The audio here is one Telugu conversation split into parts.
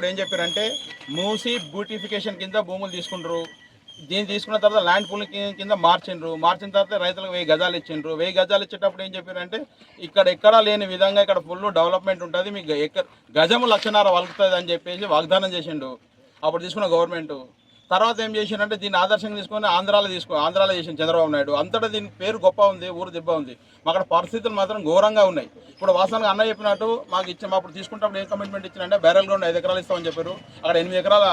తీసుకున్నప్పుడు ఏం చెప్పారంటే మూసి బ్యూటిఫికేషన్ కింద భూములు తీసుకుంటారు. దీన్ని తీసుకున్న తర్వాత ల్యాండ్ పూలింగ్ కింద మార్చిన తర్వాత రైతులకు 1000 గజాలు ఇచ్చిండ్రు. 1000 గజాలు ఇచ్చేటప్పుడు ఏం చెప్పారంటే ఇక్కడ ఎక్కడా లేని విధంగా ఇక్కడ ఫుల్ డెవలప్మెంట్ ఉంటుంది, మీకు గజము 1,50,000 వలుకుతుంది అని చెప్పేసి వాగ్దానం చేసిండు అప్పుడు తీసుకున్న గవర్నమెంట్. తర్వాత ఏం చేసిండంటే దీన్ని ఆదర్శంగా తీసుకొని ఆంధ్రాలో చేసింది చంద్రబాబు నాయుడు. అంతటా దీని పేరు గొప్ప ఉంది, ఊరు దిబ్బ ఉంది. అక్కడ పరిస్థితులు మాత్రం ఘోరంగా ఉన్నాయి. ఇప్పుడు వాస్తవంగా అన్న చెప్పినట్టు మాకు అప్పుడు తీసుకుంటప్పుడు ఏం కమిట్మెంట్ ఇచ్చారంటే బ్యారల్ గ్రౌండ్ 5 ఎకరాలు ఇస్తామని చెప్పారు. అక్కడ 8 ఎకరాల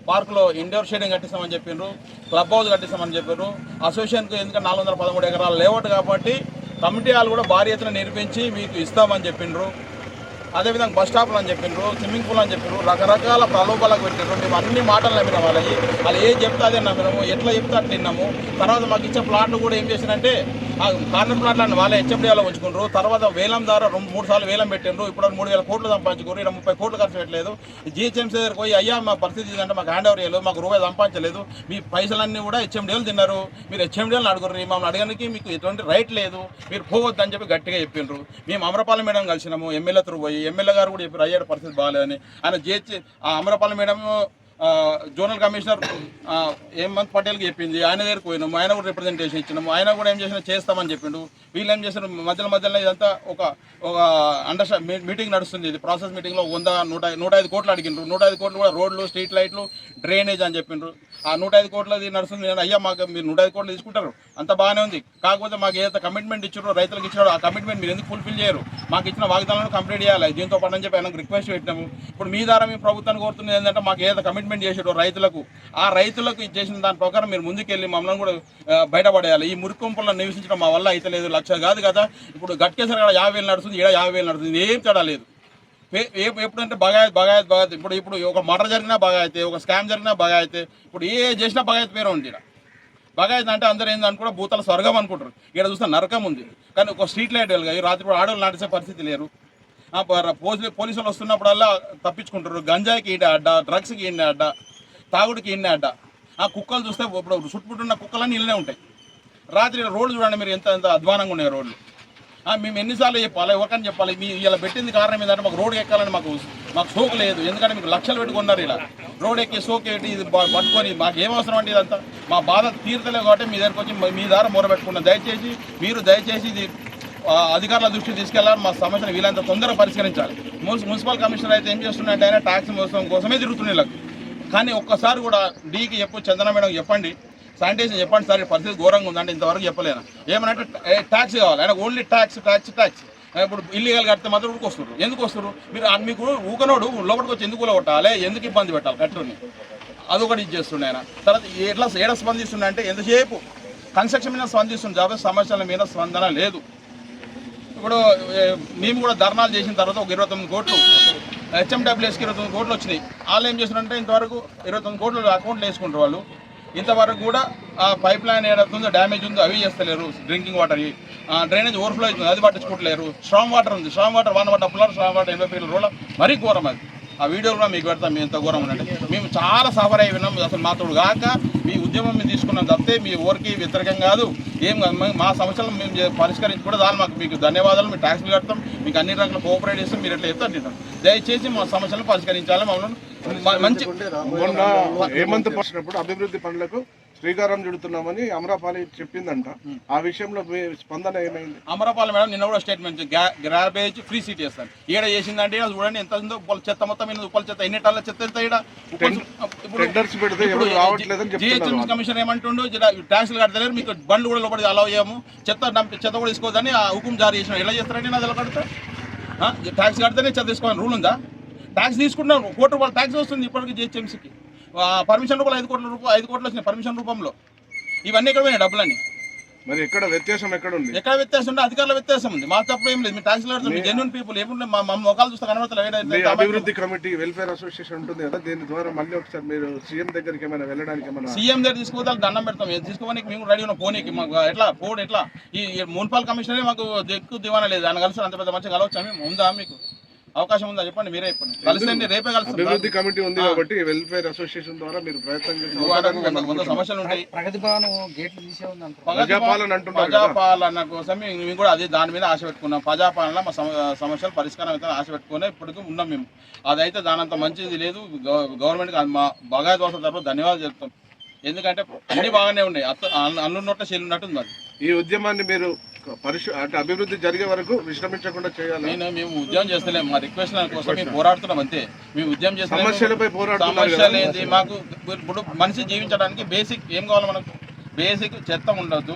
పార్కులో ఇండోర్ షేడింగ్ కట్టిస్తామని చెప్పారు, క్లబ్ హౌస్ కట్టిస్తామని చెప్పారు. అసోసియేషన్కి ఎందుకంటే 413 ఎకరాల లేఅవుట్ కాబట్టి కమిటీ హాల్ కూడా భారీ ఎత్తున నిర్మించి మీకు ఇస్తామని చెప్పిండ్రు. అదేవిధంగా బస్ స్టాప్లు అని చెప్పిండ్రు, స్విమ్మింగ్ పూల్ అని చెప్పారు, రకరకాల ప్రలోభాలకు పెట్టినారు. మేము అన్ని మాటలు నమ్మినాం, వాళ్ళు ఏం చెప్తే అదే నమ్మినాము, ఎట్లా చెప్తే అట్లా విన్నాము. తర్వాత మాకు ఇచ్చే ప్లాట్లు కూడా ఏం చేసినంటే కార్నర్ ప్లాట్లను వాళ్ళే హెచ్ఎండిఏలో ఉంచుకున్నారు. తర్వాత వేలం ద్వారా 3 సార్లు వేలం పెట్టిండ్రు. ఇప్పుడు 3,000 కోట్లు సంపాదించుకోరు, ఇక్కడ 30 కోట్లు ఖర్చు పెట్టలేదు. జిహెచ్ఎంసీ దగ్గరికి పోయి అయ్యా మా పరిస్థితి ఇదంటే మాకు హ్యాండ్ ఓవర్ చేయలేదు, మాకు రూపాయి సంపాదించలేదు, మీ పైసలన్నీ కూడా హెచ్ఎండిఏలు తిన్నారు, మీరు హెచ్ఎండిఏలను అడుగుర్రు, మమ్మల్ని అడగడానికి మీకు ఎటువంటి రైట్ లేదు, మీరు పోవద్దు అని చెప్పి గట్టిగా చెప్పిండ్రు. మేము అమరపాలెం మేడం కలిసినాము, ఎమ్మెల్యే త్రూ పోయి ఎమ్మెల్యే గారు కూడా చెప్పారు అయ్యాడు పరిస్థితి బాగాలేదని. ఆయన అమరపాలెం మేడం జోనల్ కమిషనర్ హేమంత్ పటేల్కి చెప్పింది, ఆయన దగ్గరికి పోయినాము, ఆయన కూడా రిప్రజెంటేషన్ ఇచ్చినాము. ఆయన కూడా ఏం చేసినా చేస్తామని చెప్పిండు. వీళ్ళు ఏం చేశారు మధ్యలో ఇదంతా ఒక మీటింగ్ నడుస్తుంది. ఇది ప్రాసెస్ మీటింగ్లో 105 కోట్లు అడిగిండ్రు. 105 కోట్లు కూడా రోడ్లు, స్ట్రీట్ లైట్లు, డ్రైనేజ్ అని చెప్పిండ్రు. ఆ 105 కోట్లది నడుస్తుంది. అయ్యా మాకు మీరు 105 కోట్లు తీసుకుంటారు, అంత బాగానే ఉంది, కాకపోతే మాకు ఏదైతే కమిట్మెంట్ ఇచ్చారో రైతులకు ఇచ్చారో ఆ కమిట్మెంట్ మీరు ఎందుకు ఫుల్ఫిల్ చేయరు, మాకు ఇచ్చిన వాగ్దానాలను కంప్లీట్ చేయాలి, దీంతో పాటు అని చెప్పి ఆయనకు రిక్వెస్ట్ పెట్టినాము. ఇప్పుడు మీ ద్వారా మీ ప్రభుత్వాన్ని కోరుతున్నది ఏంటంటే మాకు ఏదైతే కమిట్మెంట్ చేసారో రైతులకు, ఆ రైతులకు చేసిన దాని ప్రకారం మీరు ముందుకెళ్ళి మమ్మల్ని కూడా బయటపడేయాలి. ఈ మురికొంపల్లో నివసించడం మా వల్ల అయితే లేదు. 1,00,000 కాదు కదా, ఇప్పుడు గట్కేసరి కూడా 50,000 నడుస్తుంది, ఇక్కడ 50,000 నడుస్తుంది, ఏం తేడా లేదు. ఎప్పుడంటే బగాయత్ ఇప్పుడు ఒక మర్డర్ జరిగినా బగాయతే, ఒక స్కామ్ జరిగినా బగాయతే, ఇప్పుడు ఏ చేసినా బగాయత్ పేరు ఉంది. ఇక్కడ బగాయత్ అంటే అందరూ ఏందని కూడా భూతాల స్వర్గం అనుకుంటారు, ఇక్కడ చూస్తే నరకం ఉంది. కానీ ఒక స్ట్రీట్ లైట్ వెలుగా రాత్రి కూడా ఆడవాళ్ళు నడిచే పరిస్థితి లేరు. పోలీసులు వస్తున్నప్పుడల్లా తప్పించుకుంటారు. గంజాయికి ఈయన అడ్డ, డ్రగ్స్కి ఈయన అడ్డ, తాగుడికి ఈయన అడ్డ. ఆ కుక్కలు చూస్తే ఇప్పుడు చుట్టుముట్టున్న కుక్కలన్నీ ఇళ్ళనే ఉంటాయి. రాత్రి రోడ్లు చూడండి మీరు ఎంత అధ్వానంగా ఉన్నాయి రోడ్లు. మేము ఎన్నిసార్లు చెప్పాలి, ఎవరికని చెప్పాలి, మీ ఇలా పెట్టింది కారణం ఏంటంటే మాకు రోడ్డు ఎక్కాలని మాకు సోకు లేదు. ఎందుకంటే మీకు లక్షలు పెట్టుకున్నారు, ఇలా రోడ్ ఎక్కి సోకు ఏంటి ఇది పట్టుకొని మాకు ఏమవసరం అండి, ఇదంతా మా బాధ తీర్చలేదు కాబట్టి మీ దగ్గరికి వచ్చి మీ ద్వారా మొరబెట్టుకున్నాం. దయచేసి ఇది అధికారుల దృష్టికి తీసుకెళ్ళాలి, మా సమస్యను వీళ్ళంత తొందరగా పరిష్కరించాలి. మున్సిపల్ కమిషనర్ అయితే ఏం చేస్తున్నాయంటే ఆయన ట్యాక్స్ మోసం కోసమే తిరుగుతున్నాయి. కానీ ఒక్కసారి కూడా డీకి చందన మేడం చెప్పండి, శానిటైజేషన్ చెప్పండి సార్, పరిస్థితి ఘోరంగా ఉందంటే ఇంతవరకు చెప్పలేను. ఏమనంటే ట్యాక్స్ కావాలి, ఆయన ఓన్లీ ట్యాక్స్. ఇప్పుడు ఇల్లీగల్ కడితే మాత్రం ఊరికి ఎందుకు వస్తారు మీరు? మీకు ఊకనోడు లోపలికి వచ్చి ఎందుకు కొట్టాలి, ఎందుకు ఇబ్బంది పెట్టాలి కట్టుని, అదొకటి ఇచ్చేస్తుండే ఆయన. తర్వాత ఏడ స్పందిస్తుండే అంటే ఎంతసేపు కన్స్ట్రక్షన్ మీద స్పందిస్తుంది కాబట్టి సమస్యల మీద స్పందన లేదు. ఇప్పుడు మేము కూడా ధర్నాలు చేసిన తర్వాత ఒక 29 కోట్లు హెచ్ఎండబ్ల్యూఎస్కి 29 కోట్లు వచ్చినాయి. వాళ్ళు ఏం చేస్తున్నారంటే ఇంతవరకు 29 కోట్లు అకౌంట్లు వేసుకుంటారు వాళ్ళు. ఇంతవరకు కూడా ఆ పైప్ లైన్ ఏదవుతుందో డ్యామేజ్ ఉందో అవి చేస్తలేరు. డ్రింకింగ్ వాటర్, డ్రైనేజ్ ఓవర్ఫ్లో అవుతుంది, అది పట్టించుకోవట్లేరు. స్ట్రాంగ్ వాటర్ ఉంది, స్ట్రాంగ్ వాటర్ 1 డబ్బులు, స్ట్రాంగ్ వాటర్ 80 ఫీట్ల రోడ్ల మరీ ఘోరం. అది ఆ వీడియో కూడా మీకు పెడతాం. మేము ఎంత ఘోరం ఉందంటే మేము చాలా సఫర్ అయి విన్నాం. అసలు మాతోడు కాక మీ ఉద్యమం మేము తీసుకున్నాం తప్పితే మీ ఊరికి వ్యతిరేకం కాదు, ఏం కాదు. మా సమస్యలను మేము పరిష్కరించి కూడా దాని మీకు ధన్యవాదాలు. మీ ట్యాక్స్లు కడతాం, మీకు అన్ని రకాల కోఆపరేట్ చేస్తాం, మీరు ఎట్లా ఎత్తారు తింటాం. దయచేసి మా సమస్యలను పరిష్కరించాలి. మమ్మల్ని మంచి హేమంత్ వచ్చినప్పుడు అభివృద్ధి పనులకు శ్రీకారం చుడుతున్నామని అమరాపాలి చెప్పిందంట. ఆ విషయంలో స్పందన ఏమైంది? అమరాపాలి మేడం నిన్న కూడా స్టేట్మెంట్ గ్రాబేజ్ ఫ్రీ సిటీ చేస్తాను ఈడ చేసిందంటే చూడండి ఎంత ఉందో. చెత్త మొత్తం ఉప్పల చెత్త ఎన్ని టన్నుల చెత్త ఎంత ఇక్కడ. జిహెచ్ఎంసీ కమిషనర్ ఏమంటుండో ట్యాక్స్లు కడతలేరు, మీకు బండ్లు కూడా లోపలికి అలౌ చేయము, చెత్త కూడా తీసుకోవద్దని ఆ హుకుం జారీ చేసిన. ఎలా చేస్తారండి నా దగ్గర కడితే? ట్యాక్స్ కడితేనే చెత్త తీసుకోవాలని రూల్ ఉందా? ట్యాక్స్ తీసుకుంటున్నారు, ₹1 ట్యాక్స్ వస్తుంది ఇప్పటికి జిహెచ్ఎంసీకి. పర్మిషన్ రూపాయలు 5 కోట్లు వచ్చినాయి పర్మిషన్ రూపంలో. ఇవన్నీ ఎక్కడ పోయినాయి డబ్బులని? మరి ఎక్కడ వ్యత్యాసం ఎక్కడ ఉంది? ఎక్కడ వ్యత్యాసం ఉంటే అధికారుల వ్యత్యాసం ఉంది, మా తప్పు ఏం లేదు. మీ ట్యాక్స్ కడుతుంది, జెన్యూన్ పీపుల్ ఏముంటే మా మొక్కలు చూస్తే కనబడతలేదు. అభివృద్ధి కమిటీ వెల్ఫేర్ అసోసియేషన్ ఉంటుంది కదా, దీని ద్వారా మళ్ళీ ఒకసారి మీరు సీఎం దగ్గరికి ఏమైనా వెళ్ళడానికి ఏమైనా? సీఎం దగ్గర తీసుకుపోతే దండం పెడతాం, తీసుకోవడానికి మేము రెడీ ఉన్నాం. పోనీకి మాకు ఎట్లా ఈ మున్సిపల్ కమిషనరే మాకు దిక్కు దివానా లేదు, ఆయన కలిసి అంత పెద్ద మంచిగా కలవచ్చు ఉందా మీకు? అవకాశం ఉందా చెప్పండి, మీరే చెప్పండి. కలిస్తే రేపే కలుస్తాం. అభివృద్ధి కమిటీ ఉంది కాబట్టి వెల్ఫేర్ అసోసియేషన్ ద్వారా మీరు ప్రయత్నం చేసి వంద సమస్యలు ఉంటాయి. ప్రగతి భవన్ గేట్లు తీసే ఉంది అంటారు. ప్రజాపాలన అంటున్నారు. ప్రజాపాలన కోసం మేము కూడా అదే దాని మీద ఆశ పెట్టుకున్నాం. ప్రజాపాలన మా సమస్యలు పరిష్కారం అయితే ఆశ పెట్టుకుని ఇప్పటికీ ఉన్నాం మేము. అదైతే దానంత మంచిది లేదు. గవర్నమెంట్కి మా బగాయి దోశ తరఫున ధన్యవాదాలు చెప్తాం. ఎందుకంటే అన్ని బాగానే ఉన్నాయి, అల్లున్నట్టు చెల్లున్నట్టు మరి. ఈ ఉద్యమాన్ని మీరు అంటే అభివృద్ధి జరిగే వరకు విశ్రమించకుండా చేయాలి. మేము ఉద్యమం చేస్తలేము, మా రిక్వెస్ట్ కోసం మేము పోరాడుతున్నాం అంతే. మేము ఉద్యమం చేస్తాం, సమస్యలపై సమస్యలు ఏంటి మాకు. ఇప్పుడు మనిషి జీవించడానికి బేసిక్ ఏం కావాలి మనకు? బేసిక్ చెత్త ఉండొద్దు,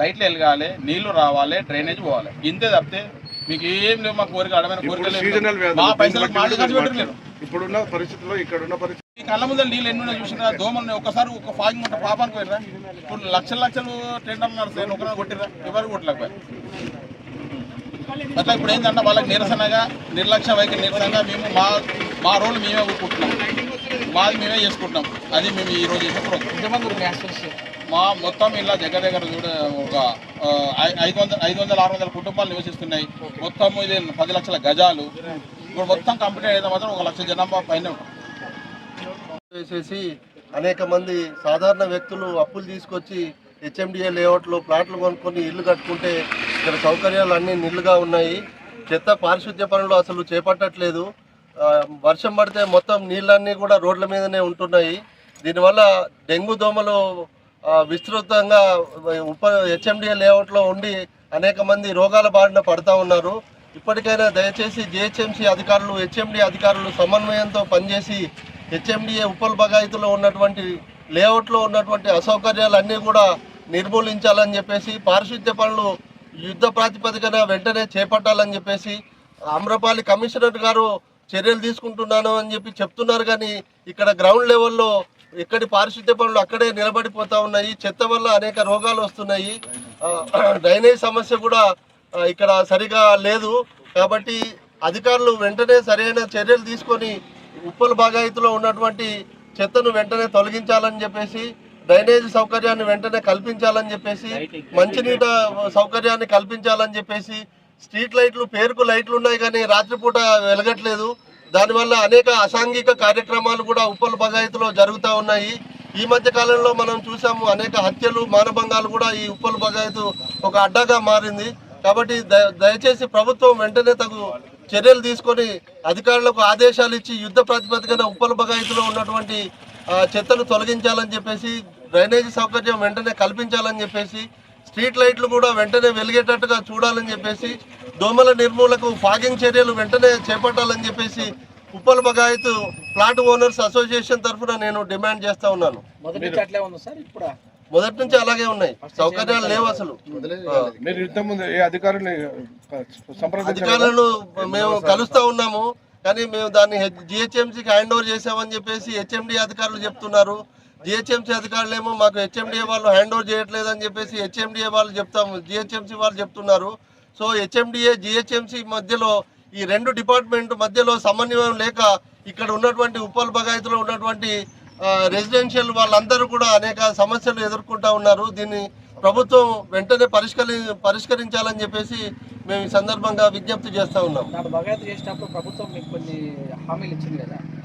లైట్లు వెలగాలి, నీళ్లు రావాలి, డ్రైనేజ్ పోవాలి. ఇంతే తప్పితే మీకు ఏం లేవు. మా కోరిక అడమైన కోరికలు మా పైసలకు మాట ఖర్చు పెట్టలేరు. ఇప్పుడున్న పరిస్థితుల్లో ఇక్కడున్న పరిస్థితి ఈ కళ్ళ ముందు నీళ్ళు ఎన్నో చూసినా దోమలు ఒకసారి ఒక ఫాగింగ్ ఉంటే పాపానికి పోయిరా. ఇప్పుడు లక్షలు టెండర్లు నడుస్తాయి, ఒకరిని కొట్టిరా, ఎవరు కొట్టలేకపోయారు. అట్లా ఇప్పుడు ఏంటంటే వాళ్ళకి నిరసనగా నిర్లక్ష్య వైఖరి నిరసనగా మేము మా రోడ్లు మేమే ఊరుకుంటున్నాం, మాది మేమే చేసుకుంటున్నాం. అది మేము ఈరోజు చేసే ప్రోగ్రాం. మా మొత్తం ఇలా దగ్గర చూడ ఒక 500-600 కుటుంబాలు నివసిస్తున్నాయి. మొత్తం ఇది 10 లక్షల గజాలు. ఇప్పుడు మొత్తం కంప్లీట్ అయితే మాత్రం 1 లక్ష జనాభా పైన చేసేసి అనేక మంది సాధారణ వ్యక్తులు అప్పులు తీసుకొచ్చి హెచ్ఎండిఏ లేఅవుట్లో ప్లాట్లు కొనుక్కొని ఇల్లు కట్టుకుంటే ఇక్కడ సౌకర్యాలు అన్నీ నిల్లుగా ఉన్నాయి. చెత్త పారిశుద్ధ్య పనులు అసలు చేపట్టట్లేదు. వర్షం పడితే మొత్తం నీళ్ళన్నీ కూడా రోడ్ల మీదనే ఉంటున్నాయి. దీనివల్ల డెంగ్యూ దోమలు విస్తృతంగా హెచ్ఎండిఏ లేఅవుట్లో ఉండి అనేక మంది రోగాల బారిన పడుతూ ఉన్నారు. ఇప్పటికైనా దయచేసి జిహెచ్ఎంసీ అధికారులు, హెచ్ఎండి అధికారులు సమన్వయంతో పనిచేసి హెచ్ఎండిఏ ఉప్పల్ బగాయితులో ఉన్నటువంటి లేఅవుట్లో ఉన్నటువంటి అసౌకర్యాలన్నీ కూడా నిర్మూలించాలని చెప్పేసి, పారిశుద్ధ్య పనులు యుద్ధ ప్రాతిపదికన వెంటనే చేపట్టాలని చెప్పేసి ఆమ్రపాలి కమిషనర్ గారు చర్యలు తీసుకుంటున్నాను అని చెప్పి చెప్తున్నారు. కానీ ఇక్కడ గ్రౌండ్ లెవెల్లో ఎక్కడి పారిశుద్ధ్య పనులు అక్కడే నిలబడిపోతూ ఉన్నాయి. చెత్త వల్ల అనేక రోగాలు వస్తున్నాయి. డ్రైనేజ్ సమస్య కూడా ఇక్కడ సరిగా లేదు. కాబట్టి అధికారులు వెంటనే సరైన చర్యలు తీసుకొని ఉప్పల్ బాగాయితులో ఉన్నటువంటి చెత్తను వెంటనే తొలగించాలని చెప్పేసి, డ్రైనేజ్ సౌకర్యాన్ని వెంటనే కల్పించాలని చెప్పేసి, మంచినీట సౌకర్యాన్ని కల్పించాలని చెప్పేసి, స్ట్రీట్ లైట్లు పేరుకు లైట్లు ఉన్నాయి కానీ రాత్రిపూట వెలగట్లేదు. దానివల్ల అనేక అసాంఘిక కార్యక్రమాలు కూడా ఉప్పల్ బగాయితులో జరుగుతూ ఉన్నాయి. ఈ మధ్య కాలంలో మనం చూసాము, అనేక హత్యలు, మానభంగాలు కూడా ఈ ఉప్పల్ బగాయితు ఒక అడ్డాగా మారింది. కాబట్టి దయచేసి ప్రభుత్వం వెంటనే తగు చర్యలు తీసుకొని అధికారులకు ఆదేశాలు ఇచ్చి యుద్ధ ప్రాతిపదికన ఉప్పల్ బగాయితులో ఉన్నటువంటి చెత్తను తొలగించాలని చెప్పేసి, డ్రైనేజీ సౌకర్యం వెంటనే కల్పించాలని చెప్పేసి, స్ట్రీట్ లైట్లు కూడా వెంటనే వెలిగేటట్టుగా చూడాలని చెప్పేసి, దోమల నిర్మూలకు ఫాగింగ్ చర్యలు వెంటనే చేపట్టాలని చెప్పేసి ఉప్పల్ బగాయితు ప్లాట్ ఓనర్స్ అసోసియేషన్ తరఫున నేను డిమాండ్ చేస్తా ఉన్నాను. మొదటి నుంచి అలాగే ఉన్నాయి, సౌకర్యాలు లేవు అసలు. అధికారులను మేము కలుస్తా ఉన్నాము కానీ మేము దాన్ని జిహెచ్ఎంసీకి హ్యాండ్ ఓవర్ చేసామని చెప్పేసి హెచ్ఎండి అధికారులు చెప్తున్నారు. జిహెచ్ఎంసీ అధికారులు ఏమో మాకు హెచ్ఎండిఏ వాళ్ళు హ్యాండ్ ఓవర్ చేయట్లేదు అని చెప్పేసి హెచ్ఎండిఏ వాళ్ళు జిహెచ్ఎంసీ వాళ్ళు చెప్తున్నారు. సో హెచ్ఎండిఏ జిహెచ్ఎంసీ మధ్యలో, ఈ రెండు డిపార్ట్మెంట్ మధ్యలో సమన్వయం లేక ఇక్కడ ఉన్నటువంటి ఉప్పల్ బగాయితులో ఉన్నటువంటి రెసిడెన్షియల్ వాళ్ళందరూ కూడా అనేక సమస్యలు ఎదుర్కొంటూ ఉన్నారు. దీన్ని ప్రభుత్వం వెంటనే పరిష్కరించాలని చెప్పేసి మేము ఈ సందర్భంగా విజ్ఞప్తి చేస్తూ ఉన్నాం.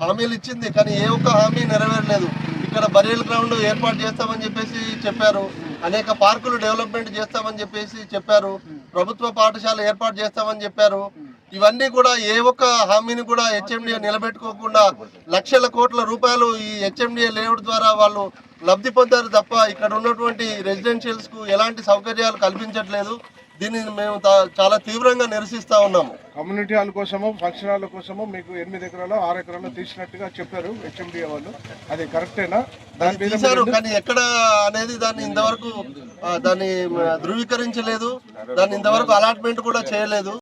హామీలు ఇచ్చింది కానీ ఏ ఒక్క హామీ నెరవేరలేదు. ఇక్కడ బరియల్ గ్రౌండ్ ఏర్పాటు చేస్తామని చెప్పేసి చెప్పారు, అనేక పార్కులు డెవలప్మెంట్ చేస్తామని చెప్పేసి చెప్పారు, ప్రభుత్వ పాఠశాల ఏర్పాటు చేస్తామని చెప్పారు. ఇవన్నీ కూడా ఏ ఒక్క హామీని కూడా హెచ్ఎండిఏ నిలబెట్టుకోకుండా లక్షల కోట్ల రూపాయలు ఈ హెచ్ఎండిఏ లేఅవుట్ ద్వారా వాళ్ళు లబ్ధి పొందారు తప్ప ఇక్కడ ఉన్నటువంటి రెసిడెన్షియల్స్కు ఎలాంటి సౌకర్యాలు కల్పించట్లేదు. దీన్ని మేము చాలా తీవ్రంగా నిరసిస్తా ఉన్నాము. కమ్యూనిటీ హాల్ కోసము, ఫంక్షన్ హాల్ కోసము మీకు 8 ఎకరాలు 6 ఎకరాలు తీసినట్టుగా చెప్పారు హెచ్ఎండిఏ వాళ్ళు. అది కరెక్టేనా? దాని తీశారు కానీ ఎక్కడ అనేది దాన్ని ఇంతవరకు ధృవీకరించలేదు. దాన్ని ఇంతవరకు అలాట్మెంట్ కూడా చేయలేదు.